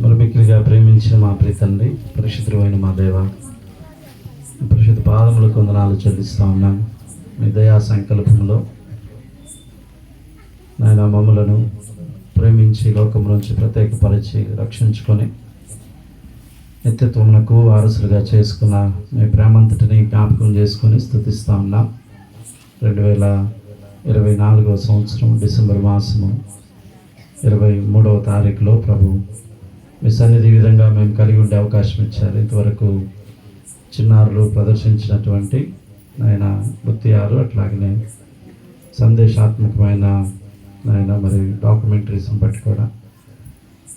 మరి మిక్కిలిగా ప్రేమించిన మా ప్రీతండి, పరిశుద్ధమైన మా దేవ, పరిశుద్ధ పాదములకు వందనాలు చెల్లిస్తూ ఉన్నాను. మీ దయా సంకల్పంలో నాయన మమ్ములను ప్రేమించి లోకం నుంచి ప్రత్యేకపరిచి రక్షించుకొని నిత్యత్వమునకు వారసులుగా చేసుకున్న మీ ప్రేమంతటిని జ్ఞాపకం చేసుకొని స్తుతిస్తూ ఉన్నాం. 2024 సంవత్సరం డిసెంబర్ మాసము 23వ తారీఖులో ప్రభు మీ సన్నిధి విధంగా మేము కలిగి ఉండే అవకాశం ఇచ్చారు. ఇంతవరకు చిన్నారులు ప్రదర్శించినటువంటి ఆయన ముత్యాలు, అట్లాగనే సందేశాత్మకమైన ఆయన మరి డాక్యుమెంటరీస్ని బట్టి కూడా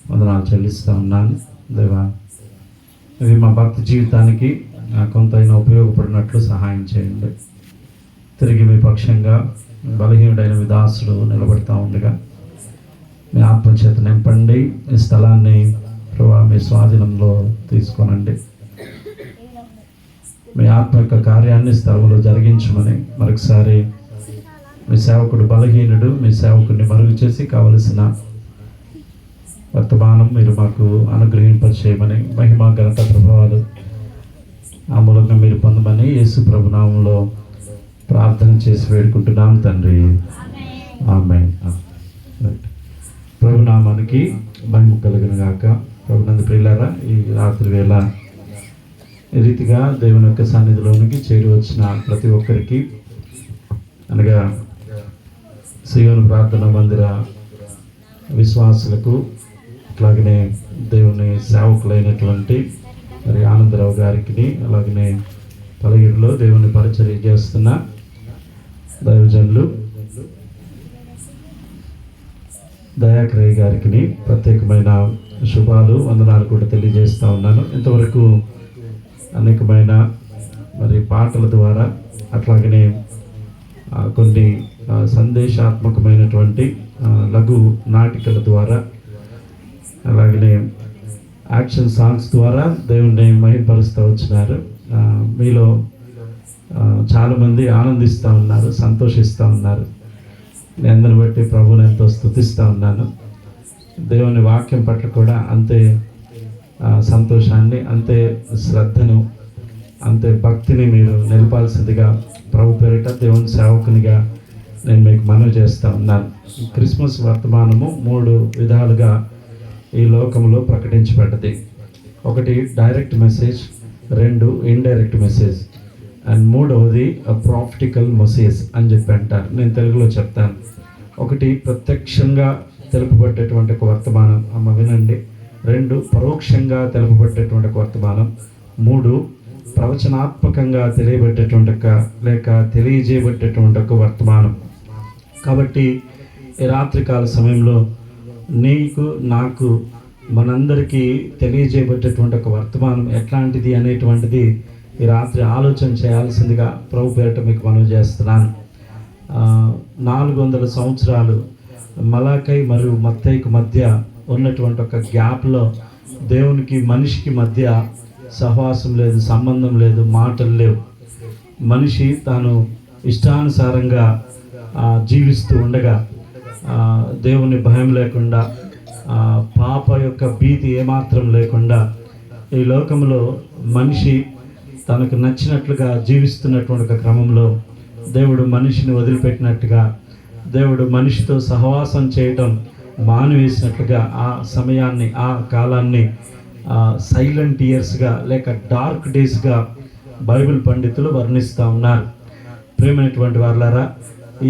వందనాలు చెల్లిస్తూ ఉన్నాను. దేవా, ఇవి మా భక్తి జీవితానికి కొంతైనా ఉపయోగపడినట్లు సహాయం చేయండి. తిరిగి మీ పక్షంగా బలహీనుడైన మీ దాసుడు నిలబడతా ఉండగా మీ ఆత్మచేత నింపండి. ఈ స్థలాన్ని ప్రభా మీ స్వాధీనంలో తీసుకోనండి. మీ ఆత్మ యొక్క కార్యాన్ని స్థలంలో జరిగించమని మరొకసారి మీ సేవకుడు బలహీనుడు, మీ సేవకుడిని మరుగు చేసి కావలసిన వర్తమానం మీరు మాకు అనుగ్రహింపచేయమని, మహిమ ఘనత ప్రభావాలు ఆ మూలంగా మీరు పొందమని యేసు ప్రభు నామంలో ప్రార్థన చేసి వేడుకుంటున్నాం తండ్రి, ఆమేన్. ప్రభు నామానికి మహిమ కలుగును గాక. ప్రభునందు ప్రియులారా, ఈ రాత్రి వేళ ఈ రీతిగా దేవుని యొక్క సన్నిధిలోనికి చేరి వచ్చిన ప్రతి ఒక్కరికి, అనగా సియోను ప్రార్థన మందిర విశ్వాసులకు, అట్లాగనే దేవుని సేవకులైనటువంటి మరి ఆనందరావు గారికి, అలాగనే పలగిరిలో దేవుని పరిచర్య చేస్తున్న దైవజనులు దయాకరయ్య గారికి ప్రత్యేకమైన శుభాలు, వందనాలు కూడా తెలియజేస్తూ ఉన్నాను. ఇంతవరకు అనేకమైన మరి పాటల ద్వారా, అట్లాగనే కొన్ని సందేశాత్మకమైనటువంటి లఘు నాటికల ద్వారా, అలాగనే యాక్షన్ సాంగ్స్ ద్వారా దేవుణ్ణి మహిమపరుస్తూ వచ్చినారు. మీలో చాలామంది ఆనందిస్తూ ఉన్నారు, సంతోషిస్తూ ఉన్నారు. నేను అందరిని బట్టి ప్రభువుని ఎంతో స్తుతిస్తూ ఉన్నాను. దేవుని వాక్యం పట్ల కూడా అంతే సంతోషాన్ని, అంతే శ్రద్ధను, అంతే భక్తిని మీరు నిలపాల్సిందిగా ప్రభు పేరిట దేవుని సేవకునిగా నేను మీకు మనవి చేస్తూ ఉన్నాను. క్రిస్మస్ వర్తమానము 3 విధాలుగా ఈ లోకంలో ప్రకటించబడ్డది. 1 direct message, 2 indirect message, and 3వది ప్రాఫిటికల్ మెసేజ్ అని చెప్పి అంటారు. నేను తెలుగులో చెప్తాను. 1 ప్రత్యక్షంగా తెలుపబడ్డటువంటి ఒక వర్తమానం, అమ్మ వినండి. 2 పరోక్షంగా తెలుపబడ్డటువంటి ఒక వర్తమానం. 3 ప్రవచనాత్మకంగా తెలియజేయబడ్డటువంటి ఒక వర్తమానం. కాబట్టి ఈ రాత్రికాల సమయంలో నీకు, నాకు, మనందరికీ తెలియజేయబడ్డటువంటి ఒక వర్తమానం ఎట్లాంటిది అనేటువంటిది ఈ రాత్రి ఆలోచన చేయాల్సిందిగా ప్రభు పేరిట మీకు మనవి చేస్తున్నాను. 400 సంవత్సరాలు మలాకై మరియు మత్తయికి మధ్య ఉన్నటువంటి ఒక గ్యాప్లో దేవునికి మనిషికి మధ్య సహవాసం లేదు, సంబంధం లేదు, మాటలు లేవు. మనిషి తాను ఇష్టానుసారంగా జీవిస్తూ ఉండగా, దేవుని భయం లేకుండా, పాప యొక్క భీతి ఏమాత్రం లేకుండా ఈ లోకంలో మనిషి తనకు నచ్చినట్లుగా జీవిస్తున్నటువంటి ఒక క్రమంలో దేవుడు మనిషిని వదిలిపెట్టినట్టుగా, దేవుడు మనిషితో సహవాసం చేయటం మానివేసినట్లుగా ఆ సమయాన్ని, ఆ కాలాన్ని సైలెంట్ ఇయర్స్గా లేక డార్క్ డేస్గా బైబిల్ పండితులు వర్ణిస్తూ ఉన్నారు. ప్రేమైనటువంటి వారులారా,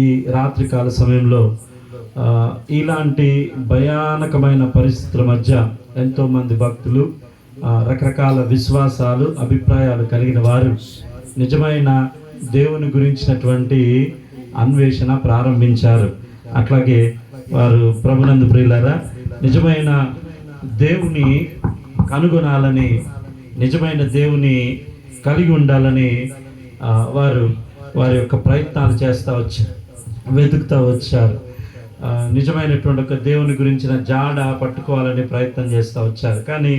ఈ రాత్రికాల సమయంలో ఇలాంటి భయానకమైన పరిస్థితుల మధ్య ఎంతోమంది భక్తులు, రకరకాల విశ్వాసాలు, అభిప్రాయాలు కలిగిన వారు నిజమైన దేవుని గురించినటువంటి అన్వేషణ ప్రారంభించారు. అట్లాగే వారు ప్రభునందు ప్రియులారా, నిజమైన దేవుని కనుగొనాలని, నిజమైన దేవుని కలిగి ఉండాలని వారి యొక్క ప్రయత్నాలు చేస్తూ వచ్చారు, వెతుకుతూ వచ్చారు. నిజమైనటువంటి ఒక దేవుని గురించిన జాడ పట్టుకోవాలని ప్రయత్నం చేస్తూ వచ్చారు. కానీ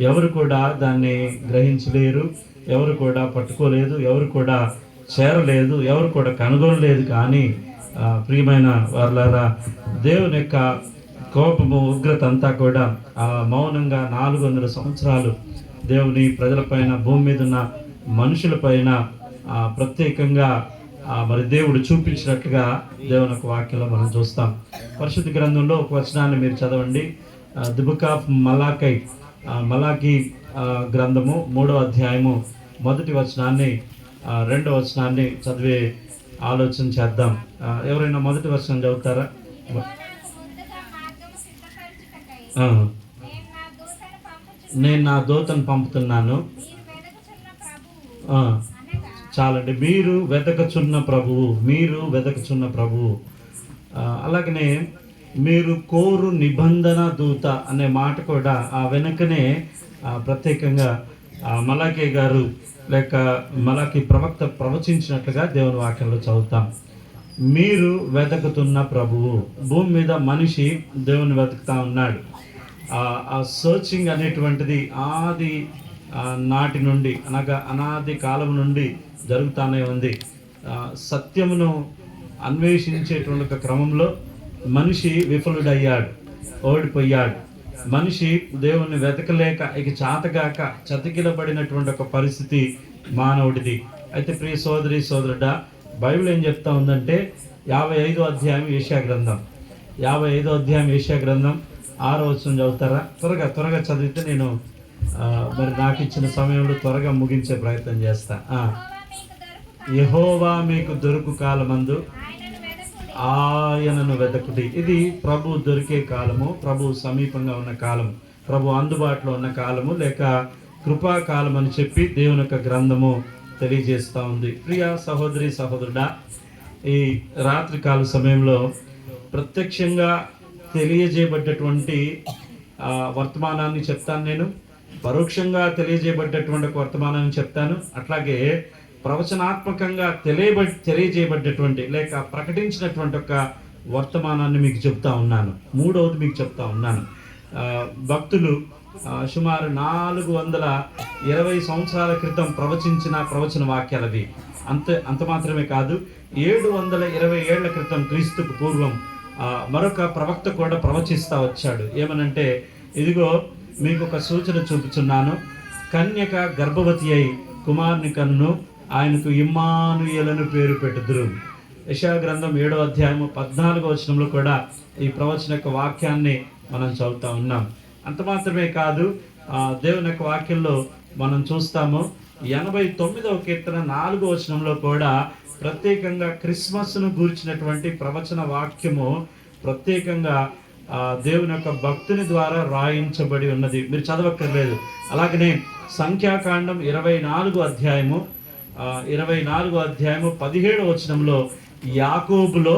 ఎవరు కూడా దాన్ని గ్రహించలేరు, ఎవరు కూడా పట్టుకోలేదు, ఎవరు కూడా చేరలేదు, ఎవరు కూడా కనుగొనలేదు. కానీ ప్రియమైన వారులారా, దేవుని యొక్క కోపము, ఉగ్రత అంతా కూడా మౌనంగా 400 సంవత్సరాలు దేవుని ప్రజలపైన, భూమి మీద ఉన్న మనుషులపైన ప్రత్యేకంగా మరి దేవుడు చూపించినట్లుగా దేవుని యొక్క వాక్యంలో మనం చూస్తాం. పరిశుద్ధ గ్రంథంలో ఒక వచనాన్ని మీరు చదవండి. ది బుక్ ఆఫ్ మలాకై, మలాకి గ్రంథము 3వ అధ్యాయము 1వ వచనాన్ని 2వ వచనాన్ని చదివే ఆలోచన చేద్దాం. ఎవరైనా 1వ వచనం చదువుతారా? నేను నా దూతను పంపుతున్నాను. చాలండి. మీరు వెతకచున్న ప్రభువు, మీరు వెతకచున్న ప్రభువు. అలాగనే మీరు కోరు నిబంధన దూత అనే మాట కూడా వెనకనే ప్రత్యేకంగా మలాకి గారు లేక మలాకి ప్రవక్త ప్రవచించినట్లుగా దేవుని వాక్యంలో చదువుతాం. మీరు వెతకుతున్న ప్రభువు. భూమి మీద మనిషి దేవుని వెతుకుతా ఉన్నాడు. ఆ సర్చింగ్ అనేటువంటిది ఆది నాటి నుండి, అనగా అనాది కాలం నుండి జరుగుతూనే ఉంది. సత్యమును అన్వేషించేటువంటి ఒక క్రమంలో మనిషి విఫలుడయ్యాడు, ఓడిపోయాడు. మనిషి దేవుణ్ణి వెతకలేక ఇక చాతగాక చతికిలబడినటువంటి ఒక పరిస్థితి మానవుడిది. అయితే ప్రియ సోదరి సోదరుడా, బైబిల్ ఏం చెప్తా ఉందంటే 55వ అధ్యాయం యెషయా గ్రంథం, 55వ అధ్యాయం యెషయా గ్రంథం 6వ వచనం చదువుతారా? త్వరగా చదివితే నేను మరి నాకు ఇచ్చిన సమయంలో త్వరగా ముగించే ప్రయత్నం చేస్తా. యెహోవా మీకు దొరుకు కాలమందు ఆయనను వెతకుడి. ఇది ప్రభు దొరికే కాలము, ప్రభు సమీపంగా ఉన్న కాలము, ప్రభు అందుబాటులో ఉన్న కాలము, లేక కృపాకాలం అని చెప్పి దేవుని యొక్క గ్రంథము తెలియజేస్తూ ఉంది. ప్రియ సహోదరి సహోదరుడా, ఈ రాత్రికాల సమయంలో ప్రత్యక్షంగా తెలియజేయబడ్డటువంటి వర్తమానాన్ని చెప్తాను. నేను పరోక్షంగా తెలియజేయబడ్డటువంటి ఒక వర్తమానాన్ని చెప్తాను. అట్లాగే ప్రవచనాత్మకంగా తెలియజేయబడ్డటువంటి లేక ప్రకటించినటువంటి ఒక వర్తమానాన్ని మీకు చెప్తా ఉన్నాను. 3వది మీకు చెప్తా ఉన్నాను. భక్తులు సుమారు 420 సంవత్సరాల క్రితం ప్రవచించిన ప్రవచన వాక్యాలవి. అంత మాత్రమే కాదు, 720 ఏళ్ల క్రితం క్రీస్తుకు పూర్వం మరొక ప్రవక్త కూడా ప్రవచిస్తూ వచ్చాడు. ఏమనంటే, ఇదిగో మీకు ఒక సూచన చూపుచున్నాను, కన్యక గర్భవతి అయి కుమారుని కన్ను, ఆయనకు ఇమ్మానుయేలను పేరు పెట్టుదురు. యెషయా గ్రంథం 7వ అధ్యాయము 14వ వచనంలో కూడా ఈ ప్రవచన యొక్క వాక్యాన్ని మనం చదువుతా ఉన్నాం. అంత మాత్రమే కాదు, దేవుని యొక్క వాక్యంలో మనం చూస్తాము 89వ కీర్తన 4వ వచనంలో కూడా ప్రత్యేకంగా క్రిస్మస్ను గూర్చినటువంటి ప్రవచన వాక్యము ప్రత్యేకంగా దేవుని యొక్క భక్తుని ద్వారా రాయించబడి ఉన్నది. మీరు చదవక్కర్లేదు. అలాగనే సంఖ్యాకాండం 24వ అధ్యాయము 17వ వచనంలో యాకోబులో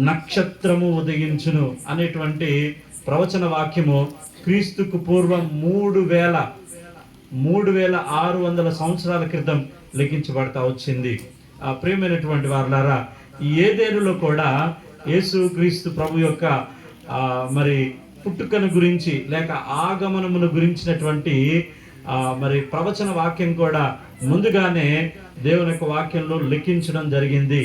నక్షత్రము ఉదయించును అనేటువంటి ప్రవచన వాక్యము క్రీస్తుకు పూర్వం 3600 సంవత్సరాల క్రితం లిఖించబడతా వచ్చింది. ప్రియమైనటువంటి వారులారా, ఏదేనులో కూడా యేసు క్రీస్తు ప్రభు యొక్క మరి పుట్టుకను గురించి లేక ఆగమనమును గురించినటువంటి మరి ప్రవచన వాక్యం కూడా ముందుగానే దేవుని యొక్క వాక్యంలో లిఖించడం జరిగింది.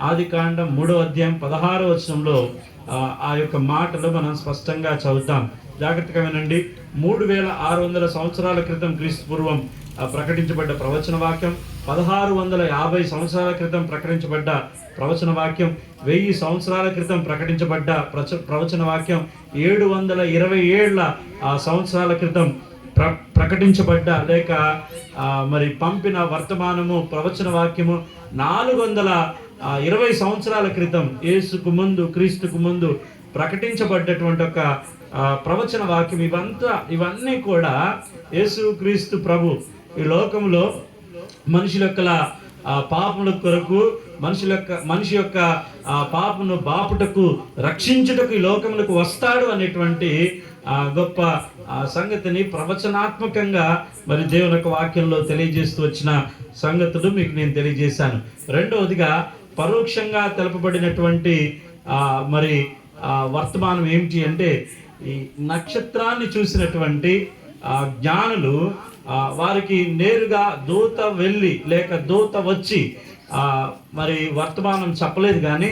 ఆదికాండం 3వ అధ్యాయం 16వ వచనంలో ఆ యొక్క మాటలు మనం స్పష్టంగా చదువుతాం. జాగ్రత్తగా వినండి. 3600 సంవత్సరాల క్రితం క్రీస్తు పూర్వం ప్రకటించబడ్డ ప్రవచన వాక్యం, 1650 సంవత్సరాల క్రితం ప్రకటించబడ్డ ప్రవచన వాక్యం, 1000 సంవత్సరాల క్రితం ప్రకటించబడ్డ ప్రవచన వాక్యం, 720 ఏళ్ల సంవత్సరాల క్రితం ప్రకటించబడ్డ లేక మరి పంపిన వర్తమానము ప్రవచన వాక్యము, 420 సంవత్సరాల క్రితం యేసుకు ముందు క్రీస్తుకు ముందు ప్రకటించబడ్డటువంటి ఒక ప్రవచన వాక్యం. ఇవన్నీ కూడా యేసు క్రీస్తు ప్రభు ఈ లోకంలో మనుషుల యొక్క పాపముల కొరకు, మనిషి యొక్క పాపను బాపుటకు, రక్షించుటకు ఈ లోకములకు వస్తాడు అనేటువంటి గొప్ప సంగతిని ప్రవచనాత్మకంగా మరి దేవుని యొక్క వాక్యంలో తెలియజేస్తూ వచ్చిన సంగతులు మీకు నేను తెలియజేశాను. రెండవదిగా పరోక్షంగా తెలపబడినటువంటి మరి వర్తమానం ఏమిటి అంటే, ఈ నక్షత్రాన్ని చూసినటువంటి జ్ఞానులు వారికి నేరుగా దూత వెళ్ళి లేక దూత వచ్చి మరి వర్తమానం చెప్పలేదు, కానీ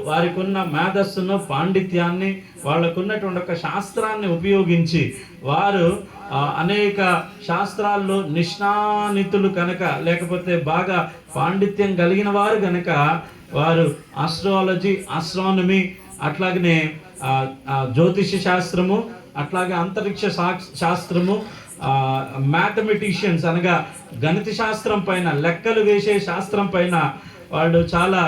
వారికి ఉన్న మేధస్సును, పాండిత్యాన్ని, వాళ్ళకున్నటువంటి ఒక శాస్త్రాన్ని ఉపయోగించి వారు అనేక శాస్త్రాల్లో నిష్ణానితులు కనుక, లేకపోతే బాగా పాండిత్యం కలిగిన వారు కనుక వారు ఆస్ట్రాలజీ, ఆస్ట్రానమీ, అట్లాగనే జ్యోతిష శాస్త్రము, అట్లాగే అంతరిక్ష శాస్త్రము, మ్యాథమెటిషియన్స్ అనగా గణిత శాస్త్రం పైన, లెక్కలు వేసే శాస్త్రం పైన వాళ్ళు చాలా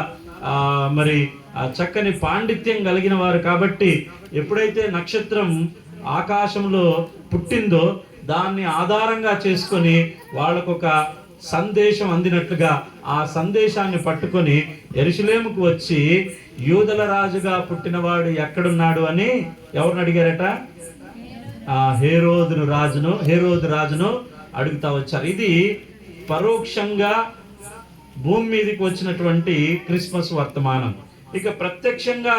చక్కని పాండిత్యం కలిగిన వారు. కాబట్టి ఎప్పుడైతే నక్షత్రం ఆకాశంలో పుట్టిందో దాన్ని ఆధారంగా చేసుకొని వాళ్ళకొక సందేశం అందినట్లుగా ఆ సందేశాన్ని పట్టుకొని యెరూషలేముకు వచ్చి యూదుల రాజుగా పుట్టినవాడు ఎక్కడున్నాడు అని ఎవరిని అడిగారట? హేరోదు రాజును అడుగుతా వచ్చారు. ఇది పరోక్షంగా భూమి మీదకి వచ్చినటువంటి క్రిస్మస్ వర్తమానం. ఇక ప్రత్యక్షంగా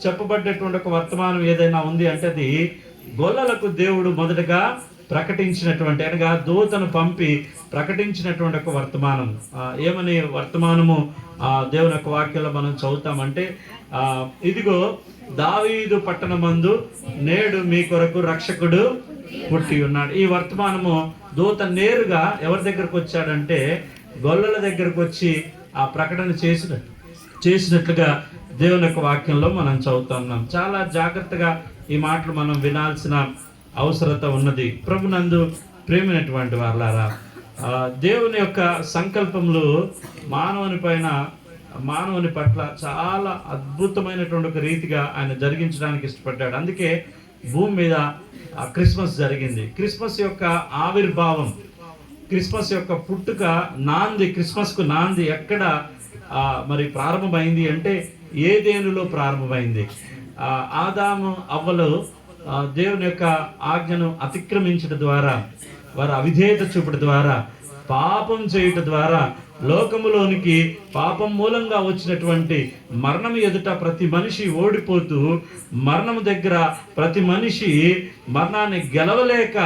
చెప్పబడ్డటువంటి ఒక వర్తమానం ఏదైనా ఉంది అంటే అది గొల్లలకు దేవుడు మొదటగా ప్రకటించినటువంటి, అనగా దూతను పంపి ప్రకటించినటువంటి ఒక వర్తమానం. ఏమని వర్తమానము దేవుని యొక్క వాక్యంలో మనం చదువుతామంటే, ఇదిగో దావీదు పట్టణమందు నేడు మీ కొరకు రక్షకుడు పుట్టి ఉన్నాడు. ఈ వర్తమానము దూత నేరుగా ఎవరి దగ్గరకు వచ్చాడంటే గొల్లల దగ్గరకు వచ్చి ఆ ప్రకటన చేసినట్లుగా దేవుని యొక్క వాక్యంలో మనం చదువుతున్నాం. చాలా జాగ్రత్తగా ఈ మాటలు మనం వినాల్సిన అవసరత ఉన్నది. ప్రభునందు ప్రేమైనటువంటి వాళ్ళారా, దేవుని యొక్క సంకల్పములు మానవుని పట్ల చాలా అద్భుతమైనటువంటి ఒక రీతిగా ఆయన జరిగించడానికి ఇష్టపడ్డాడు. అందుకే భూమి మీద క్రిస్మస్ జరిగింది. క్రిస్మస్ యొక్క ఆవిర్భావం, క్రిస్మస్ యొక్క పుట్టుక నాంది, క్రిస్మస్కు నాంది ఎక్కడ ప్రారంభమైంది అంటే ఏదేనులో ప్రారంభమైంది. ఆదాము అవ్వలు దేవుని యొక్క ఆజ్ఞను అతిక్రమించడం ద్వారా, వారు అవిధేయత చూపడం ద్వారా, పాపం చేయటం ద్వారా లోకములోనికి పాపం మూలంగా వచ్చినటువంటి మరణం ఎదుట ప్రతి మనిషి ఓడిపోతూ, మరణం దగ్గర ప్రతి మనిషి మరణాన్ని గెలవలేక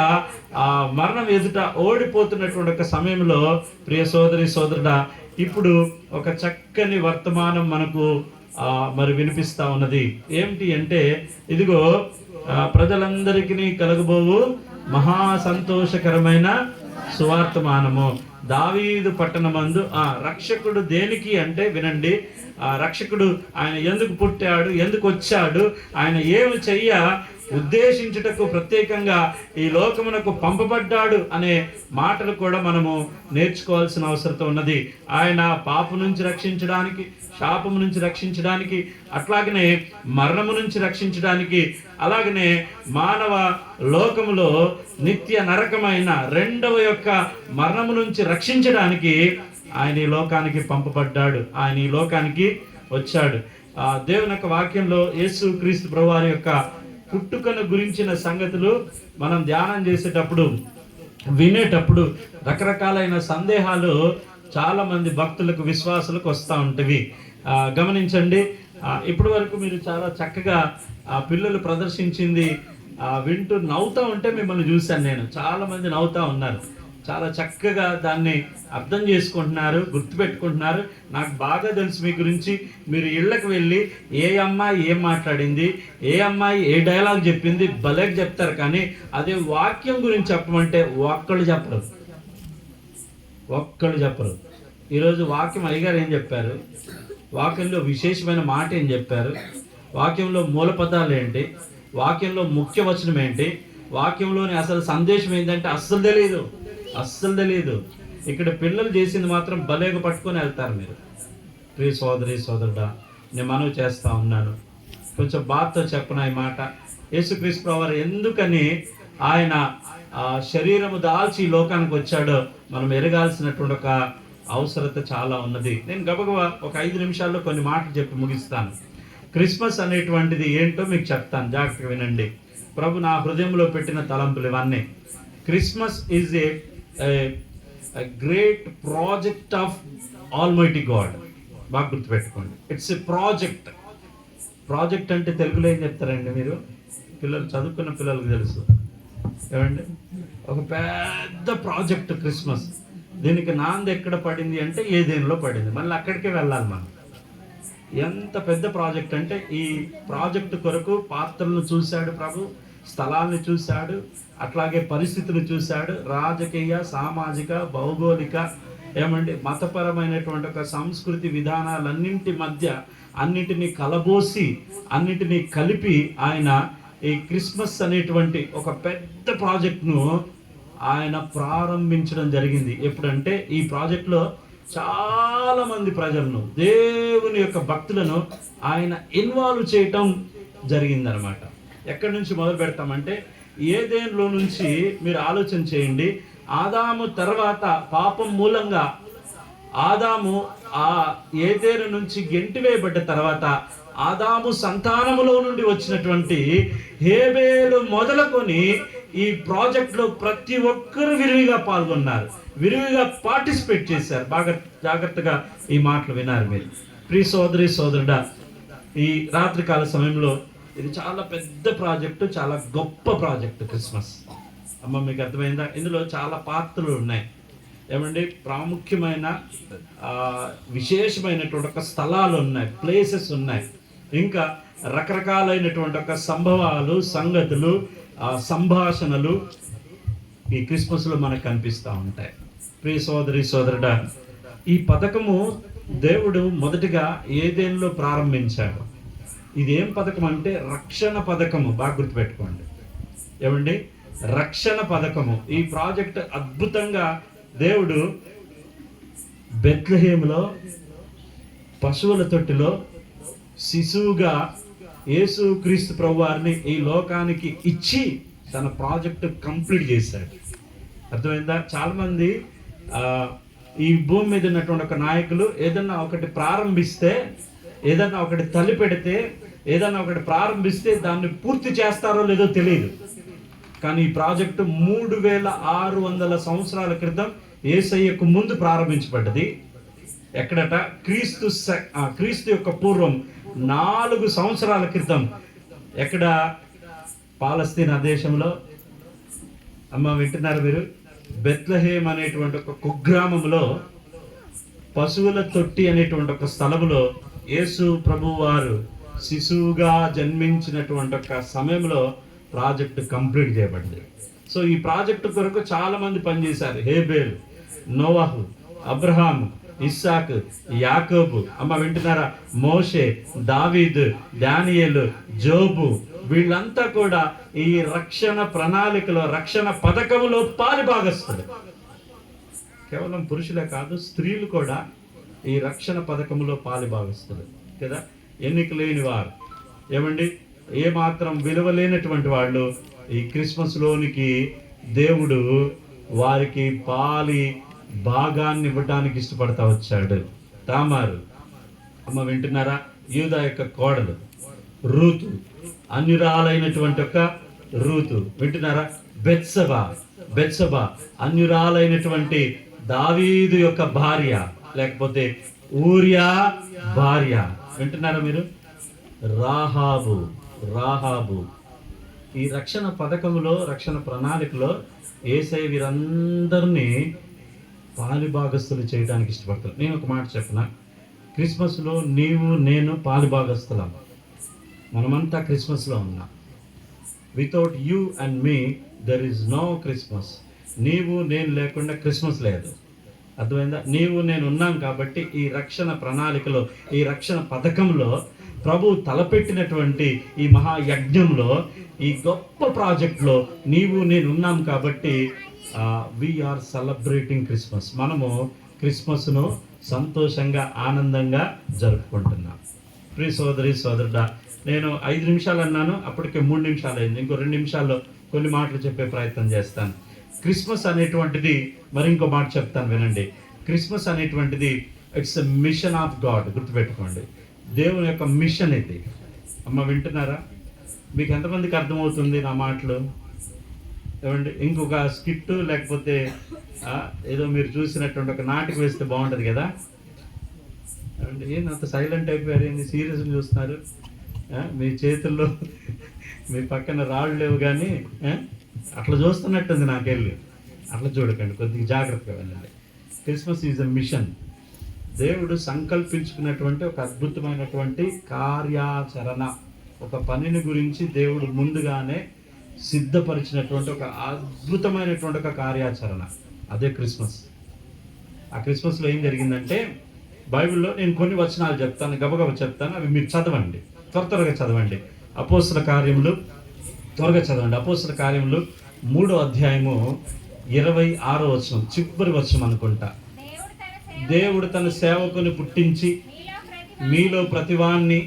మరణం ఎదుట ఓడిపోతున్నటువంటి ఒక సమయంలో ప్రియ సోదరుడా, ఇప్పుడు ఒక చక్కని వర్తమానం మనకు వినిపిస్తా ఉన్నది. ఏమిటి అంటే, ఇదిగో ప్రజలందరికీ కలగబోవు మహా సంతోషకరమైన సువార్తమానము. దావీదు పట్టణమందు రక్షకుడు దేనికి అంటే, వినండి, రక్షకుడు ఆయన ఎందుకు పుట్టాడు, ఎందుకు వచ్చాడు, ఆయన ఏమి చెయ్య ఉద్దేశించుటకు ప్రత్యేకంగా ఈ లోకమునకు పంపబడ్డాడు అనే మాటలు కూడా మనము నేర్చుకోవాల్సిన అవసరం ఉన్నది. ఆయన పాపం నుంచి రక్షించడానికి, శాపము నుంచి రక్షించడానికి, అట్లాగనే మరణము నుంచి రక్షించడానికి, అలాగనే మానవ లోకములో నిత్య నరకమైన రెండవ యొక్క మరణము నుంచి రక్షించడానికి ఆయన ఈ లోకానికి పంపబడ్డాడు, ఆయన ఈ లోకానికి వచ్చాడు. దేవుని యొక్క వాక్యంలో యేసు క్రీస్తు ప్రభువారి యొక్క పుట్టుకను గురించిన సంగతులు మనం ధ్యానం చేసేటప్పుడు, వినేటప్పుడు రకరకాలైన సందేహాలు చాలా మంది భక్తులకు, విశ్వాసులకు వస్తూ ఉంటవి. గమనించండి, ఇప్పటి వరకు మీరు చాలా చక్కగా పిల్లలు ప్రదర్శించింది వింటూ నవ్వుతూ ఉంటే మిమ్మల్ని చూశాను నేను. చాలా మంది నవ్వుతూ ఉన్నారు, చాలా చక్కగా దాన్ని అర్థం చేసుకుంటున్నారు, గుర్తుపెట్టుకుంటున్నారు. నాకు బాగా తెలుసు మీ గురించి. మీరు ఇళ్ళకి వెళ్ళి ఏ అమ్మాయి ఏం మాట్లాడింది, ఏ అమ్మాయి ఏ డైలాగ్ చెప్పింది భలేకి చెప్తారు, కానీ అదే వాక్యం గురించి చెప్పమంటే ఒక్కళ్ళు చెప్పరు. ఈరోజు వాక్యం అయ్యగారు ఏం చెప్పారు, వాక్యంలో విశేషమైన మాట ఏం చెప్పారు, వాక్యంలో మూల పదాలు ఏంటి, వాక్యంలో ముఖ్య వచనం ఏంటి, వాక్యంలోని అసలు సందేశం ఏంటంటే అస్సలు తెలియదు. ఇక్కడ పిల్లలు చేసింది మాత్రం భలేగా పట్టుకొని వెళ్తారు. మీరు ప్రియ సోదరుడా, నేను మనవి చేస్తా ఉన్నాను, కొంచెం బాధతో చెప్పిన ఈ మాట. యేసుక్రీస్తు ప్రభువారు ఎందుకని ఆయన శరీరము దాల్చి ఈ లోకానికి వచ్చాడో మనం ఎరగాల్సినటువంటి ఒక అవసరత చాలా ఉన్నది. నేను గబగబా ఒక 5 నిమిషాల్లో కొన్ని మాటలు చెప్పి ముగిస్తాను. క్రిస్మస్ అనేటువంటిది ఏంటో మీకు చెప్తాను, జాగ్రత్తగా వినండి. ప్రభు నా హృదయంలో పెట్టిన తలంపులు ఇవన్నీ. Christmas is a great project of almighty God. బాగా గుర్తుపెట్టుకోండి, ఇట్స్ ఏ ప్రాజెక్ట్ అంటే తెలుగులో ఏం చెప్తారండి మీరు? పిల్లలు, చదువుకున్న పిల్లలకు తెలుసు ఏమండి, ఒక పెద్ద ప్రాజెక్ట్ క్రిస్మస్. దీనికి నాంది ఎక్కడ పడింది అంటే ఏదేనులో పడింది. మళ్ళీ అక్కడికే వెళ్ళాలి మనం. ఎంత పెద్ద ప్రాజెక్ట్ అంటే ఈ ప్రాజెక్టు కొరకు పాత్రలను చూశాడు ప్రభు, స్థలాన్ని చూశాడు, అట్లాగే పరిస్థితులు చూశాడు, రాజకీయ, సామాజిక, భౌగోళిక, మతపరమైనటువంటి ఒక సంస్కృతి విధానాలన్నింటి మధ్య అన్నింటినీ కలబోసి అన్నింటినీ కలిపి ఆయన ఈ క్రిస్మస్ అనేటువంటి ఒక పెద్ద ప్రాజెక్ట్ను ఆయన ప్రారంభించడం జరిగింది. ఎప్పుడంటే ఈ ప్రాజెక్ట్లో చాలా మంది ప్రజలను, దేవుని యొక్క భక్తులను ఆయన ఇన్వాల్వ్ చేయటం జరిగిందనమాట. ఎక్కడి నుంచి మొదలు పెడతామంటే ఏదేనులో నుంచి మీరు ఆలోచన చేయండి. ఆదాము తర్వాత పాపం మూలంగా ఆదాము ఆ ఏదేను నుంచి గెంటివేయబడ్డ తర్వాత ఆదాము సంతానములో నుండి వచ్చినటువంటి హేబేలు మొదలుకొని ఈ ప్రాజెక్ట్లో ప్రతి ఒక్కరు విరివిగా పాల్గొన్నారు, విరివిగా పార్టిసిపేట్ చేశారు. బాగా జాగ్రత్తగా ఈ మాటలు విన్నారు మీరు. ప్రియ సోదరి సోదరుడా, ఈ రాత్రికాల సమయంలో ఇది చాలా పెద్ద ప్రాజెక్టు, చాలా గొప్ప ప్రాజెక్టు క్రిస్మస్. అమ్మ మీకు అర్థమైందా? ఇందులో చాలా పాత్రలు ఉన్నాయి. ప్రాముఖ్యమైన విశేషమైనటువంటి ఒక స్థలాలు ఉన్నాయి, ప్లేసెస్ ఉన్నాయి, ఇంకా రకరకాలైనటువంటి ఒక సంభవాలు, సంగతులు, సంభాషణలు ఈ క్రిస్మస్లో మనకు కనిపిస్తూ ఉంటాయి. ప్రియ సోదరి సోదరుడా, ఈ పథకము దేవుడు మొదటిగా ఏదేనులో ప్రారంభించాడు. ఇదేం పథకం అంటే రక్షణ పథకము. బాగా గుర్తుపెట్టుకోండి. రక్షణ పథకము. ఈ ప్రాజెక్ట్ అద్భుతంగా దేవుడు బెత్లెహేములో పశువుల తొట్టిలో శిశువుగా యేసు క్రీస్తు ప్రభువారిని ఈ లోకానికి ఇచ్చి తన ప్రాజెక్ట్ కంప్లీట్ చేశాడు. అర్థమైందా? చాలామంది ఈ భూమి మీద ఉన్నటువంటి ఒక నాయకులు ఏదన్నా ఒకటి ప్రారంభిస్తే, ఏదన్నా ఒకటి తలిపెడితే, ఏదన్నా ఒకటి ప్రారంభిస్తే దాన్ని పూర్తి చేస్తారో లేదో తెలియదు. కానీ ఈ ప్రాజెక్టు 3600 సంవత్సరాల క్రితం యేసయ్యకు ముందు ప్రారంభించబడ్డది. ఎక్కడట? క్రీస్తు యొక్క పూర్వం 4 సంవత్సరాల క్రితం. ఎక్కడ? పాలస్తీనా దేశంలో. అమ్మ వింటున్నారు మీరు? బెత్లెహేం అనేటువంటి ఒక కుగ్రామంలో పశువుల తొట్టి అనేటువంటి ఒక స్థలంలో యేసు ప్రభు వారు శిశువుగా జన్మించినటువంటి ఒక సమయంలో ప్రాజెక్టు కంప్లీట్ చేయబడింది. సో ఈ ప్రాజెక్టు కొరకు చాలా మంది పనిచేశారు. హేబేల్, నోవాహు, అబ్రహాము, ఇస్సాకు, యాకోబు, అమ్మ వింటున్నారా? మోషే, దావీదు, దానియేలు, జోబు, వీళ్ళంతా కూడా ఈ రక్షణ ప్రణాళికలో, రక్షణ పథకంలో పాలుభాగస్తులు. కేవలం పురుషులే కాదు, స్త్రీలు కూడా ఈ రక్షణ పథకంలో పాలుభాగస్తులు కదా. ఎన్నిక లేని వారు, ఏమాత్రం విలువ లేనటువంటి వాళ్ళు ఈ క్రిస్మస్లోనికి దేవుడు వారికి భాగాన్ని ఇవ్వడానికి ఇష్టపడతా వచ్చాడు. తామారు, అమ్మ వింటున్నారా? యూదా యొక్క కోడలు రూతు, అన్యురాలైనటువంటి ఒక రూతు. వింటున్నారా? బెత్సబా అన్యురాలైనటువంటి దావీదు యొక్క భార్య, లేకపోతే ఊరియా భార్య. వింటున్నారా మీరు? రాహాబు. ఈ రక్షణ పథకంలో, రక్షణ ప్రణాళికలో యేసయ్య వీరందరినీ పాలుభాగస్తులు చేయడానికి ఇష్టపడతారు. నేను ఒక మాట చెప్పిన, క్రిస్మస్లో నీవు నేను పాలుభాగస్తులం. మనమంతా క్రిస్మస్లో ఉన్నాం. Without you and me there is no Christmas. నీవు నేను లేకుండా క్రిస్మస్ లేదు. అర్థమైందా? నీవు నేను ఉన్నాం కాబట్టి ఈ రక్షణ ప్రణాళికలో, ఈ రక్షణ పథకంలో, ప్రభు తలపెట్టినటువంటి ఈ మహాయజ్ఞంలో, ఈ గొప్ప ప్రాజెక్ట్లో నీవు నేను ఉన్నాం కాబట్టి వీఆర్ సెలబ్రేటింగ్ క్రిస్మస్. మనము క్రిస్మస్ను సంతోషంగా, ఆనందంగా జరుపుకుంటున్నాం. ప్రియ సోదరి సోదరుడా, నేను 5 నిమిషాలు అన్నాను, అప్పటికే 3 నిమిషాలు అయింది. ఇంకో 2 నిమిషాల్లో కొన్ని మాటలు చెప్పే ప్రయత్నం చేస్తాను. క్రిస్మస్ అనేటువంటిది, మరి ఇంకో మాట చెప్తాను వినండి. క్రిస్మస్ అనేటువంటిది it's a mission of God. గుర్తుపెట్టుకోండి, దేవుని యొక్క మిషన్ ఇది. అమ్మ వింటున్నారా? మీకు ఎంతమందికి అర్థమవుతుంది నా మాటలు? ఇంకొక స్కిట్ లేకపోతే ఏదో మీరు చూసినటువంటి ఒక నాటిక వేస్తే బాగుంటుంది కదా. ఏంటి అంత సైలెంట్ అయిపోయారు? ఏంటి సీరియస్గా చూస్తున్నారు? మీ చేతుల్లో మీ పక్కన రాళ్ళు లేవు కానీ అట్లా చూస్తున్నట్టుంది నాకెళ్ళి. అట్లా చూడకండి, కొద్దిగా జాగ్రత్తగా వెళ్ళండి. Christmas is a mission. దేవుడు సంకల్పించుకున్నటువంటి ఒక అద్భుతమైనటువంటి కార్యాచరణ, ఒక పనిని గురించి దేవుడు ముందుగానే సిద్ధపరిచినటువంటి ఒక అద్భుతమైనటువంటి ఒక కార్యాచరణ, అదే క్రిస్మస్. ఆ క్రిస్మస్లో ఏం జరిగిందంటే, బైబిల్లో నేను కొన్ని వచనాలు చెప్తాను, గబగబ చెప్తాను, అవి మీరు చదవండి, త్వరగా చదవండి. అపోస్తల కార్యములు త్వరగా చదవండి. అపోస్తల కార్యములు 3వ అధ్యాయము 26వ వచనం, చివరి వచనం అనుకుంటా. దేవుడు తన సేవకుని పుట్టించి మీలో ప్రతివాన్ని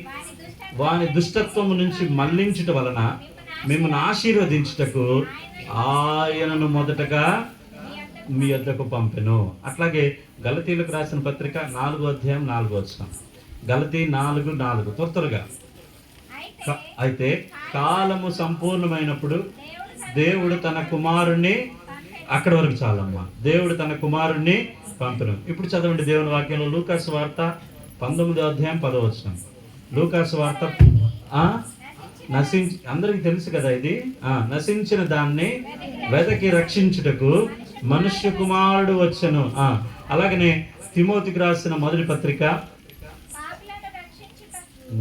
వాని దుష్టత్వము నుంచి మళ్లించుట వలన మిమ్మల్ని ఆశీర్వదించుటకు ఆయనను మొదటగా మీ వద్దకు పంపెను. అట్లాగే గలతీలకు రాసిన పత్రిక 4వ అధ్యాయం 4వ వచనం, గలతీ 4:4, త్వరగా. అయితే కాలము సంపూర్ణమైనప్పుడు దేవుడు తన కుమారుణ్ణి, అక్కడి వరకు చాలమ్మా, దేవుడు తన కుమారుణ్ణి పంపెను. ఇప్పుడు చదవండి దేవుని వాక్యంలో లూకాసు వార్త 19వ అధ్యాయం 10వ వచనం. లూకాసు వార్త అందరికి తెలుసు కదా ఇది. నశించిన దాన్ని వెదకి రక్షించుటకు మనుష్య కుమారుడు వచ్చెను. అలాగనే తిమోతికి రాసిన మొదటి పత్రిక,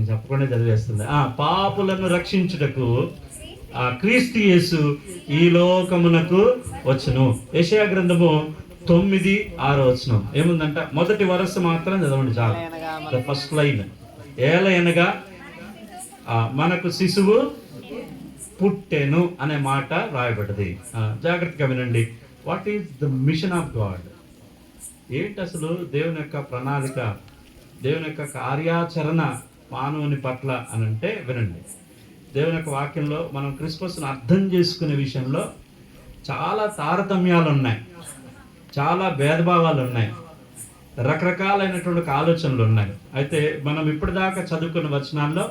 చెప్పకుండా చదివేస్తుంది, పాపులను రక్షించుటకు క్రీస్తు యేసు ఈ లోకమునకు వచ్చును. యెషయా గ్రంథము 9:6 వచనం ఏముందంట? మొదటి వరస మాత్రం చదవండి చాలు, ద ఫస్ట్ లైన్. ఏలయనగా మనకు శిశువు పుట్టెను అనే మాట రాయబడ్డది. జాగ్రత్తగా వినండి. What is the machine of God? ఏంటి అసలు దేవుని యొక్క ప్రణాళిక, దేవుని యొక్క కార్యాచరణ మానవుని పట్ల అని అంటే వినండి. దేవుని యొక్క వాక్యంలో మనం క్రిస్మస్ను అర్థం చేసుకునే విషయంలో చాలా తారతమ్యాలు ఉన్నాయి, చాలా భేదభావాలు ఉన్నాయి, రకరకాలైనటువంటి ఆలోచనలు ఉన్నాయి. అయితే మనం ఇప్పటిదాకా చదువుకున్న వచనాల్లో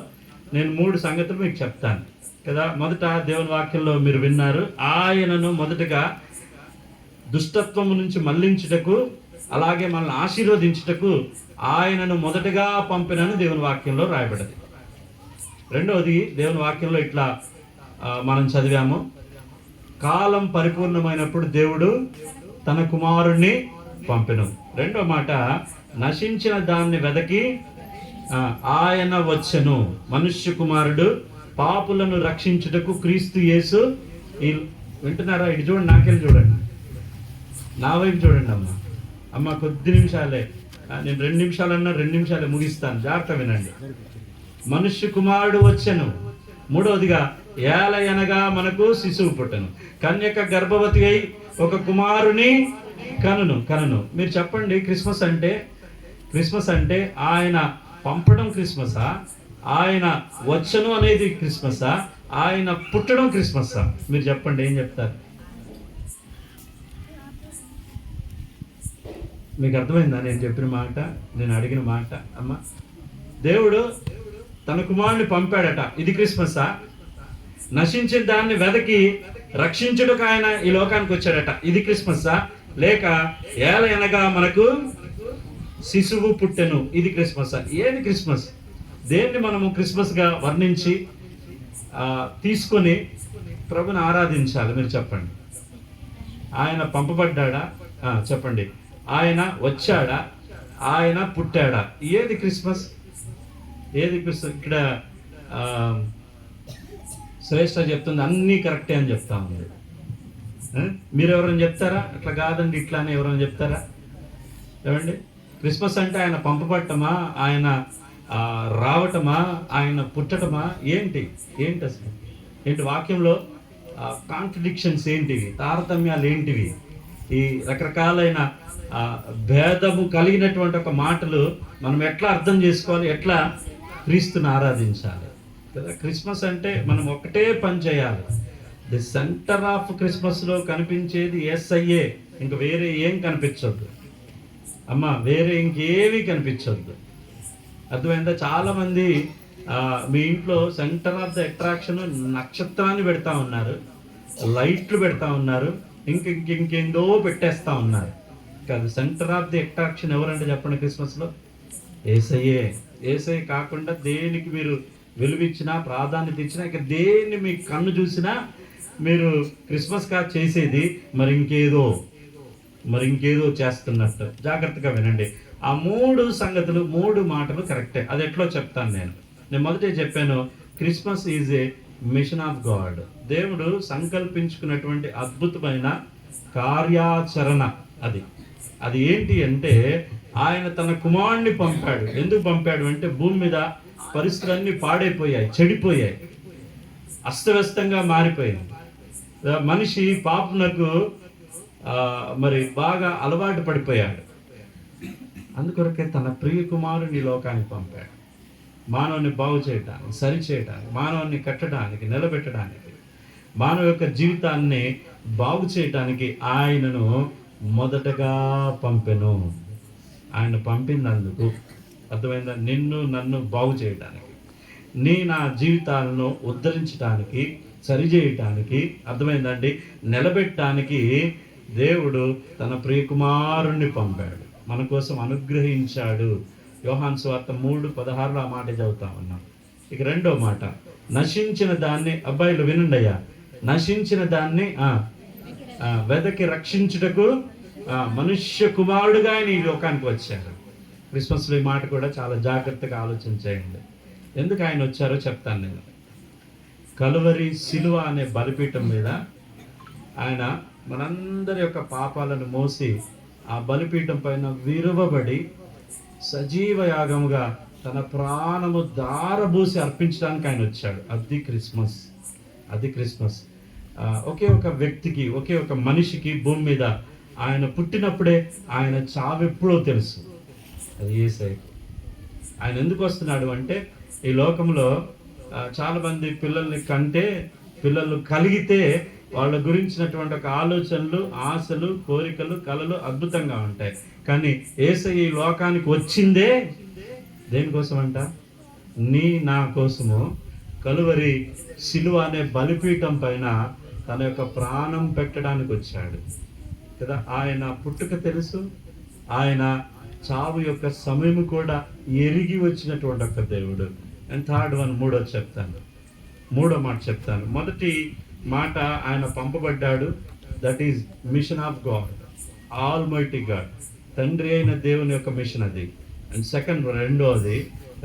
నేను 3 సంగతులు మీకు చెప్తాను కదా. మొదట దేవుని వాక్యంలో మీరు విన్నారు, ఆయనను మొదటగా దుష్టత్వము నుంచి మళ్లించుటకు, అలాగే మనల్ని ఆశీర్వదించుటకు ఆయనను మొదటగా పంపినని దేవుని వాక్యంలో రాయబడ్డది. రెండవది దేవుని వాక్యంలో ఇట్లా మనం చదివాము, కాలం పరిపూర్ణమైనప్పుడు దేవుడు తన కుమారుణ్ణి పంపెను. రెండో మాట, నశించిన దాన్ని వెదకి ఆయన వచ్చెను. మనుష్య కుమారుడు పాపులను రక్షించుటకు క్రీస్తు యేసు. వింటున్నారా? ఇటు చూడండి, నాకెళ్ళి చూడండి, నా వైపు చూడండి అమ్మ. అమ్మ కొద్ది నిమిషాలే, నేను 2 నిమిషాలన్నా 2 నిమిషాలే ముగిస్తాను, జాగ్రత్త వినండి. మనుష్య కుమారుడు వచ్చెను. మూడవదిగా, ఏలయనగా మనకు శిశువు పుట్టెను, కన్యక గర్భవతి అయి ఒక కుమారుని కనును. మీరు చెప్పండి, క్రిస్మస్ అంటే ఆయన పంపడం క్రిస్మసా, ఆయన వచ్చను అనేది క్రిస్మసా, ఆయన పుట్టడం క్రిస్మసా? మీరు చెప్పండి, ఏం చెప్తారు? మీకు అర్థమైందా నేను చెప్పిన మాట, నేను అడిగిన మాట? అమ్మ, దేవుడు తన కుమారుని పంపాడట, ఇది క్రిస్మసా? నశించిన దాన్ని వెదకి రక్షించుటకు ఆయన ఈ లోకానికి వచ్చాడట, ఇది క్రిస్మసా? లేక ఏలయనగా మనకు శిశువు పుట్టెను, ఇది క్రిస్మసా? ఏది క్రిస్మస్? దేన్ని మనము క్రిస్మస్గా వర్ణించి తీసుకొని ప్రభుని ఆరాధించాలి? మీరు చెప్పండి. ఆయన పంపబడ్డా? చెప్పండి. ఆయన వచ్చాడా? ఆయన పుట్టాడా? ఏది క్రిస్మస్? ఇక్కడ శ్రేష్ఠ చెప్తుంది అన్నీ కరెక్టే అని చెప్తా ఉంది. మీరు ఎవరైనా చెప్తారా అట్లా కాదండి ఇట్లా అని ఎవరైనా చెప్తారా? ఏమండి, క్రిస్మస్ అంటే ఆయన పంపబట్టమా, ఆయన రావటమా, ఆయన పుట్టటమా? ఏంటి అసలు? ఏంటి వాక్యంలో కాంట్రడిక్షన్స్ ఏంటివి, తారతమ్యాలు ఏంటివి, ఈ రకరకాలైన భేదము కలిగినటువంటి ఒక మాటలు మనం ఎట్లా అర్థం చేసుకోవాలి, ఎట్లా క్రీస్తుని ఆరాధించాలి కదా? క్రిస్మస్ అంటే మనం ఒకటే పని చేయాలి. ది సెంటర్ ఆఫ్ క్రిస్మస్లో కనిపించేది యేసయ్యే, ఇంక వేరే ఏం కనిపించొద్దు అమ్మ, వేరే ఇంకేమీ కనిపించొద్దు. అర్థమైందా? చాలామంది మీ ఇంట్లో సెంటర్ ఆఫ్ ద అట్రాక్షన్ నక్షత్రాన్ని పెడతా ఉన్నారు, లైట్లు పెడతా ఉన్నారు, ఇంకేందో పెట్టేస్తూ ఉన్నారు. కాదు, సెంటర్ ఆఫ్ ది అట్రాక్షన్ ఎవరంటే చెప్పండి క్రిస్మస్లో? యేసయ్యే. యేసయ్య కాకుండా దేనికి మీరు వెలువిచ్చినా, ప్రాధాన్యత ఇచ్చినా, ఇక దేన్ని మీ కన్ను చూసినా మీరు క్రిస్మస్ కాదు చేసేది మరి ఇంకేదో చేస్తున్నట్టు. జాగ్రత్తగా వినండి. ఆ 3 సంగతులు 3 మాటలు కరెక్టే. అది ఎట్లో చెప్తాను నేను మొదటే చెప్పాను, Christmas is a machine of God. దేవుడు సంకల్పించుకున్నటువంటి అద్భుతమైన కార్యాచరణ అది. అది ఏంటి అంటే ఆయన తన కుమారుణ్ణి పంపాడు. ఎందుకు పంపాడు అంటే భూమి మీద పరిస్థితులన్నీ పాడైపోయాయి, చెడిపోయాయి, అస్తవ్యస్తంగా మారిపోయింది. మనిషి పాపమునకు మరి బాగా అలవాటు పడిపోయాడు. అందుకొరకే తన ప్రియ కుమారుని లోకానికి పంపాడు. మానవుని బాగు చేయటానికి, సరి చేయటానికి, మానవుని కట్టడానికి, నిలబెట్టడానికి, మానవ యొక్క జీవితాన్ని బాగు చేయటానికి ఆయనను మొదటగా పంపెను. ఆయన పంపినందుకు అర్థమైందా? నిన్ను నన్ను బాగు చేయటానికి, నా జీవితాలను ఉద్ధరించడానికి, సరిచేయటానికి, అర్థమైందండి, నిలబెట్టడానికి దేవుడు తన ప్రియకుమారుణ్ణి పంపాడు, మన కోసం అనుగ్రహించాడు. యోహాను సువార్త 3:16 ఆ మాట చదువుతా ఉన్నాం. ఇక రెండో మాట, నశించిన దాన్ని, అబ్బాయిలు వినండి అయ్యా, నశించిన దాన్ని వెదకి రక్షించుటకు మనుష్య కుమారుడుగా ఆయన ఈ లోకానికి వచ్చారు. క్రిస్మస్లో ఈ మాట కూడా చాలా జాగ్రత్తగా ఆలోచించేయండి. ఎందుకు ఆయన వచ్చారో చెప్తాను నేను. కలువరి సిలువ అనే బలిపీఠం మీద ఆయన మనందరి యొక్క పాపాలను మోసి ఆ బలిపీఠం పైన విరువబడి సజీవ యాగముగా తన ప్రాణము దారబూసి అర్పించడానికి ఆయన వచ్చాడు. అది క్రిస్మస్. ఒకే ఒక వ్యక్తికి, ఒకే ఒక మనిషికి భూమి మీద ఆయన పుట్టినప్పుడే ఆయన చావెప్పుడో తెలుసు. అది యేసయ్య. ఆయన ఎందుకు వస్తున్నాడు అంటే ఈ లోకంలో చాలామంది పిల్లలు కలిగితే వాళ్ళ గురించినటువంటి ఒక ఆలోచనలు, ఆశలు, కోరికలు, కలలు అద్భుతంగా ఉంటాయి. కానీ యేసయ్య ఈ లోకానికి వచ్చిందే దేనికోసం అంట? నా కోసము కలువరి సిలువ అనే బలిపీఠం పైన తన యొక్క ప్రాణం పెట్టడానికి వచ్చాడు కదా. ఆయన పుట్టుక తెలుసు, ఆయన చావు యొక్క సమయం కూడా ఎరిగి వచ్చినటువంటి ఒక దేవుడు. అండ్ థర్డ్ వన్, మూడో మాట చెప్తాను. మొదటి మాట, ఆయన పంపబడ్డాడు. That is mission of God, almighty God, తండ్రి అయిన దేవుని యొక్క మిషన్ అది. అండ్ సెకండ్,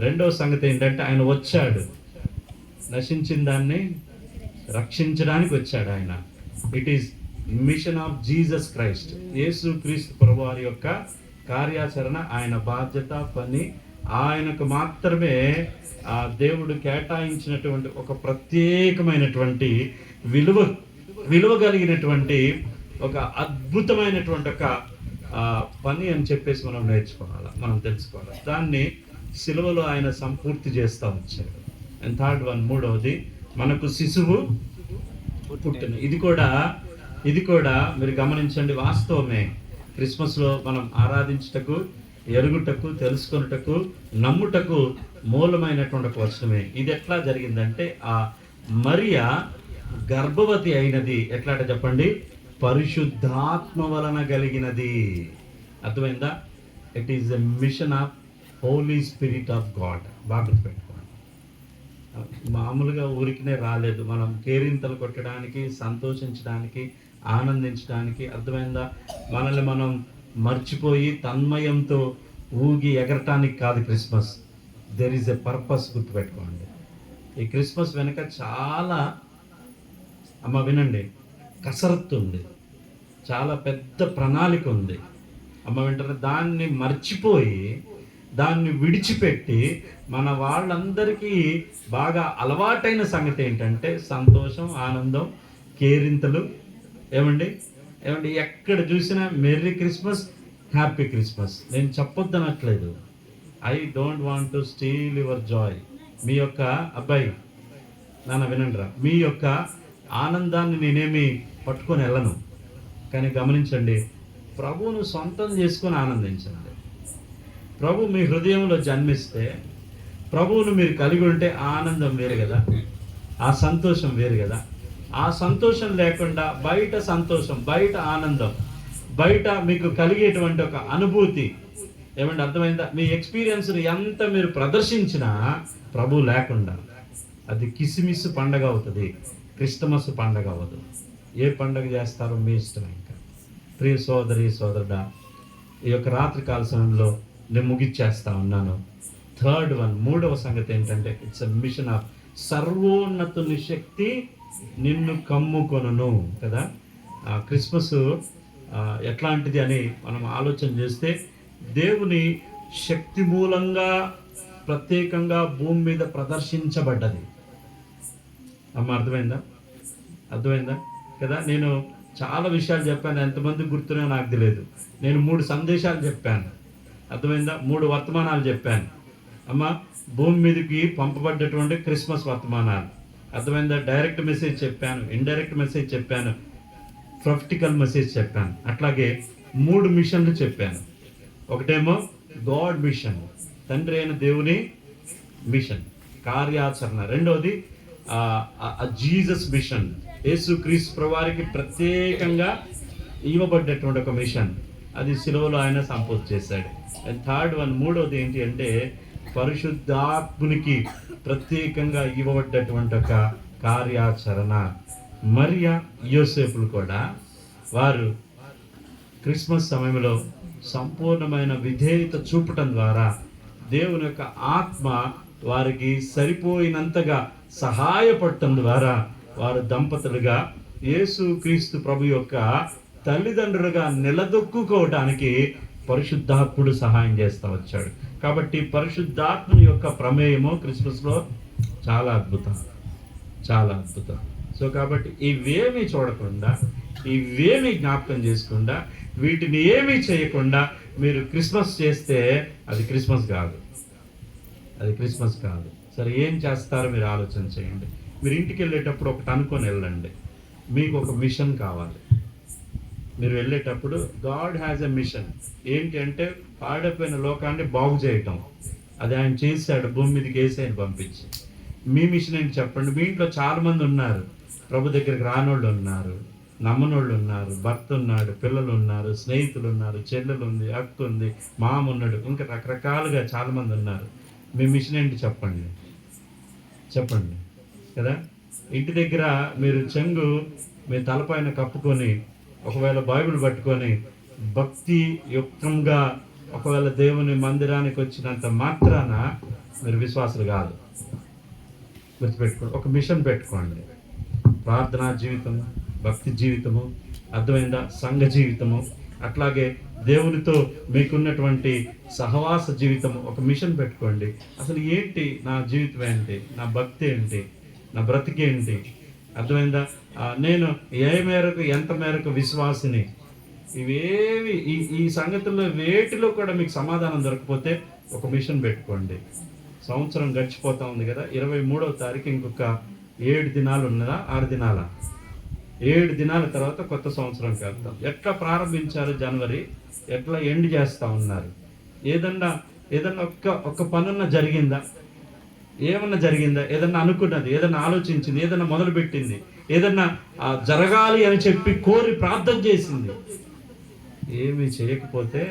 రెండో సంగతి ఏంటంటే ఆయన వచ్చాడు, నశించిన దాన్ని రక్షించడానికి వచ్చాడు ఆయన. It is mission of Jesus Christ, యేసు క్రీస్తు ప్రభువారి యొక్క కార్యాచరణ, ఆయన బాధ్యత, పని. ఆయనకు మాత్రమే ఆ దేవుడు కేటాయించినటువంటి ఒక ప్రత్యేకమైనటువంటి విలువ కలిగినటువంటి ఒక అద్భుతమైనటువంటి ఒక పని అని చెప్పేసి మనం నేర్చుకోవాలి, మనం తెలుసుకోవాలి. దాన్ని సిలువలో ఆయన సంపూర్తి చేస్తూ వచ్చాడు. అండ్ థర్డ్ వన్, మూడవది, మనకు శిశువు పుట్టిన. ఇది కూడా మీరు గమనించండి, వాస్తవమే. క్రిస్మస్లో మనం ఆరాధించుటకు, ఎరుగుటకు, తెలుసుకొనుటకు, నమ్ముటకు మూలమైనటువంటి ఒక వచనమే. ఇది ఎట్లా జరిగిందంటే ఆ మరియా గర్భవతి అయినది ఎట్లా చెప్పండి? పరిశుద్ధాత్మ వలన కలిగినది. అర్థమైందా? It is a mission of holy spirit of God. బాగా గుర్తుపెట్టుకోండి. మామూలుగా ఊరికినే రాలేదు. మనం కేరింతలు కొట్టడానికి, సంతోషించడానికి, ఆనందించడానికి, అర్థమైందా? మనల్ని మనం మర్చిపోయి తన్మయంతో ఊగి ఎగరటానికి కాదు Christmas. There is a purpose. గుర్తుపెట్టుకోండి. ఈ క్రిస్మస్ వెనుక చాలా, వినండి, కసరత్తు ఉంది, చాలా పెద్ద ప్రణాళిక ఉంది. వింటారా? దాన్ని మర్చిపోయి, దాన్ని విడిచిపెట్టి మన వాళ్ళందరికీ బాగా అలవాటైన సంగతి ఏంటంటే సంతోషం, ఆనందం, కేరింతలు. ఏమండి ఎక్కడ చూసినా మెర్రీ క్రిస్మస్, హ్యాపీ క్రిస్మస్. నేను చెప్పొద్దనట్లేదు. I don't want to steal your joy. మీ యొక్క అబ్బాయి నాన్న వినండిరా, మీ యొక్క ఆనందాన్ని నేనేమి పట్టుకొని వెళ్ళను. కానీ గమనించండి, ప్రభువును సొంతం చేసుకొని ఆనందించండి. ప్రభు మీ హృదయంలో జన్మిస్తే, ప్రభువును మీరు కలిగి ఉంటే ఆనందం వేరు కదా, ఆ సంతోషం వేరు కదా. ఆ సంతోషం లేకుండా బయట సంతోషం, బయట ఆనందం, బయట మీకు కలిగేటువంటి ఒక అనుభూతి, అర్థమైందా? మీ ఎక్స్పీరియన్స్ని ఎంత మీరు ప్రదర్శించినా ప్రభు లేకుండా అది కిసిమిస్ పండగ అవుతుంది, క్రిస్టమస్ పండగ అవ్వదు. ఏ పండగ చేస్తారో మీ ఇష్టం. ఇంకా ప్రియ సోదరి సోదరుడా, ఈ యొక్క రాత్రికాల సమయంలో నేను ముగిచ్చేస్తా ఉన్నాను. థర్డ్ వన్, మూడవ సంగతి ఏంటంటే ఇట్స్ ఎ మిషన్ ఆఫ్ సర్వోన్నతుని శక్తి నిన్ను కమ్ముకొనును కదా. క్రిస్మస్ ఎట్లాంటిది అని మనం ఆలోచన చేస్తే, దేవుని శక్తి మూలంగా ప్రత్యేకంగా భూమి మీద ప్రదర్శించబడ్డది. అమ్మ అర్థమైందా కదా. నేను చాలా విషయాలు చెప్పాను, ఎంతమంది గుర్తున్నాయో నాకు తెలియదు. నేను 3 సందేశాలు చెప్పాను, అర్థమైందా. 3 వర్తమానాలు చెప్పాను అమ్మ. భూమి మీదకి పంపబడ్డటువంటి క్రిస్మస్ వర్తమానాలు, అర్థమైందా. డైరెక్ట్ మెసేజ్ చెప్పాను, ఇండైరెక్ట్ మెసేజ్ చెప్పాను, ప్రొఫెటికల్ మెసేజ్ చెప్పాను. అట్లాగే 3 మిషన్లు చెప్పాను. ఒకటేమో గాడ్ మిషన్, తండ్రి అయిన దేవుని మిషన్, కార్యాచరణ. రెండవది జీసస్ మిషన్, యేసుక్రీస్తు ప్రభువారికి ప్రత్యేకంగా ఇవ్వబడ్డటువంటి ఒక మిషన్, అది సిలువలో ఆయన సంపూర్తి చేశాడు. అండ్ థర్డ్ వన్, మూడవది ఏంటి అంటే పరిశుద్ధాత్మునికి ప్రత్యేకంగా ఇవ్వబడ్డటువంటి ఒక కార్యాచరణ. మరియా యోసేపులు కూడా వారు క్రిస్మస్ సమయంలో సంపూర్ణమైన విధేయత చూపటం ద్వారా దేవుని యొక్క ఆత్మ వారికి సరిపోయినంతగా సహాయపడటం ద్వారా వారు దంపతులుగా యేసుక్రీస్తు ప్రభు యొక్క తల్లిదండ్రులుగా నిలదొక్కుకోవడానికి పరిశుద్ధాత్ముడు సహాయం చేస్తూ వచ్చాడు. కాబట్టి పరిశుద్ధాత్ముని యొక్క ప్రమేయము క్రిస్మస్లో చాలా అద్భుతం. సో కాబట్టి ఇవేమీ చూడకుండా, ఇవేమీ జ్ఞాపకం చేసుకుండా, వీటిని ఏమీ చేయకుండా మీరు క్రిస్మస్ చేస్తే అది క్రిస్మస్ కాదు. సరే, ఏం చేస్తారో మీరు ఆలోచన చేయండి. మీరు ఇంటికి వెళ్ళేటప్పుడు ఒకటి అనుకొని వెళ్ళండి, మీకు ఒక మిషన్ కావాలి. మీరు వెళ్ళేటప్పుడు గాడ్ హ్యాజ్ ఎ మిషన్. ఏంటి అంటే పాడైపోయిన లోకాన్ని బాగు చేయటం. అది ఆయన చేశాడు, భూమి మీదకి యేసయ్యను పంపించి. మీ మిషన్ ఏంటి చెప్పండి. మీ ఇంట్లో చాలామంది ఉన్నారు, ప్రభు దగ్గరికి రానోళ్ళు ఉన్నారు, నమ్మనోళ్ళు ఉన్నారు, భర్త ఉన్నాడు, పిల్లలు ఉన్నారు, స్నేహితులు ఉన్నారు, చెల్లెలు ఉంది, అక్క ఉంది, మామ ఉన్నాడు, ఇంకా రకరకాలుగా చాలామంది ఉన్నారు. మీ మిషన్ ఏంటి చెప్పండి కదా. ఇంటి దగ్గర మీరు చెంగు మీ తలపైన కప్పుకొని, ఒకవేళ బైబిల్ పట్టుకొని భక్తి యుక్తంగా ఒకవేళ దేవుని మందిరానికి వచ్చినంత మాత్రాన మీరు విశ్వాసులు కాదు. గుర్తుపెట్టుకోండి, ఒక మిషన్ పెట్టుకోండి. ప్రార్థనా జీవితము, భక్తి జీవితము, అర్థమైందా, సంఘ జీవితము, అట్లాగే దేవునితో మీకున్నటువంటి సహవాస జీవితము, ఒక మిషన్ పెట్టుకోండి. అసలు ఏంటి నా జీవితం, ఏంటి నా భక్తి, ఏంటి నా బ్రతికేంటి, అర్థమైందా, నేను ఎంత మేరకు విశ్వాసిని, ఇవేవి ఈ సంగతుల్లో వేటిలో కూడా మీకు సమాధానం దొరకపోతే ఒక మిషన్ పెట్టుకోండి. సంవత్సరం గడిచిపోతా ఉంది కదా, 23వ తారీఖు ఇంకొక 7 దినాలు ఉన్నదా, 6 దినాల 7 దినాల తర్వాత కొత్త సంవత్సరంకి వెళ్తాం. ఎట్లా ప్రారంభించారు జనవరి, ఎట్లా ఎండ్ చేస్తూ ఉన్నారు. ఏదన్నా ఒక్క పనున్న జరిగిందా, ఏమన్నా జరిగిందా, ఏదన్నా అనుకున్నది, ఏదన్నా ఆలోచించింది, ఏదన్నా మొదలుపెట్టింది, ఏదన్నా జరగాలి అని చెప్పి కోరి ప్రార్థన చేసింది, ఏమీ చేయకపోతే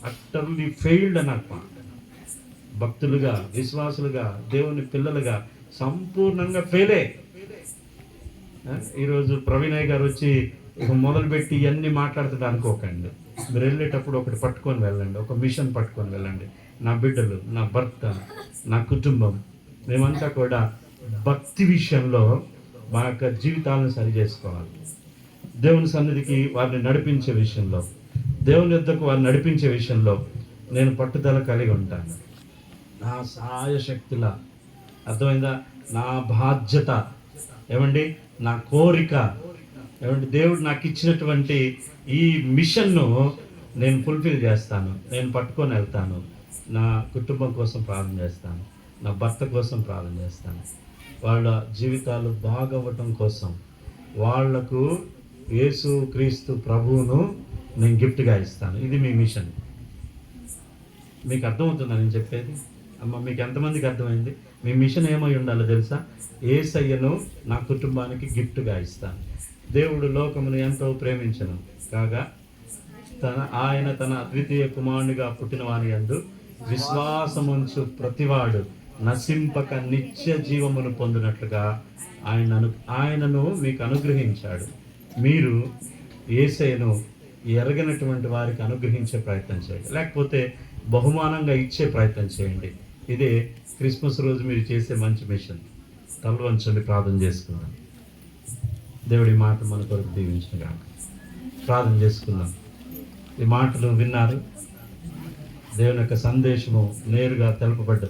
అట్టర్లీ ఫెయిల్డ్ అని అర్థం. భక్తులుగా, విశ్వాసులుగా, దేవుని పిల్లలుగా సంపూర్ణంగా ఫెయిలే. ఈరోజు ప్రవీణయ్య గారు వచ్చి ఇక మొదలుపెట్టి ఇవన్నీ మాట్లాడుతుంది అనుకోకండి. మీరు వెళ్ళేటప్పుడు ఒకటి పట్టుకొని వెళ్ళండి, ఒక మిషన్ పట్టుకొని వెళ్ళండి. నా బిడ్డలు, నా భర్త, నా కుటుంబం, మేమంతా కూడా భక్తి విషయంలో మా యొక్క జీవితాలను సరి చేసుకోవాలి. దేవుని సన్నిధికి వారిని నడిపించే విషయంలో, దేవుని యొద్దకు వారిని నడిపించే విషయంలో నేను పట్టుదల కలిగి ఉంటాను. నా సాయశక్తుల, అర్థమైందా, నా బాధ్యత ఏమండి, నా కోరిక ఏమంటే దేవుడు నాకు ఇచ్చినటువంటి ఈ మిషన్ను నేను ఫుల్ఫిల్ చేస్తాను. నేను పట్టుకొని వెళ్తాను. నా కుటుంబం కోసం ప్రార్థన చేస్తాను, నా భర్త కోసం ప్రార్థన చేస్తాను, వాళ్ళ జీవితాలు బాగవ్వటం కోసం వాళ్లకు యేసు క్రీస్తు ప్రభువును నేను గిఫ్ట్గా ఇస్తాను. ఇది మీ మిషన్. మీకు అర్థమవుతుందా నేను చెప్పేది? అమ్మ, మీకు ఎంతమందికి అర్థమైంది? మీ మిషన్ ఏమై ఉండాలో తెలుసా? యేసయ్యను నా కుటుంబానికి గిఫ్ట్గా ఇస్తాను. దేవుడు లోకమును ఎంతో ప్రేమించను కాగా ఆయన తన అద్వితీయ కుమారునిగా పుట్టిన వాని యందు విశ్వాసముంచు ప్రతివాడు నశింపక నిత్య జీవమును పొందినట్లుగా ఆయనను మీకు అనుగ్రహించాడు. మీరు యేసయ్యను ఎరగనటువంటి వారికి అనుగ్రహించే ప్రయత్నం చేయండి. లేకపోతే బహుమానంగా ఇచ్చే ప్రయత్నం చేయండి. ఇదే క్రిస్మస్ రోజు మీరు చేసే మంచి మిషన్. తల వంచండి, ప్రార్థన చేసుకుందాం. దేవుడి మాట మన కొరకు దీవించగా ప్రార్థన చేసుకుందాం. ఈ మాటలు విన్నారు. దేవుని యొక్క సందేశము నేరుగా తెలపబడ్డది.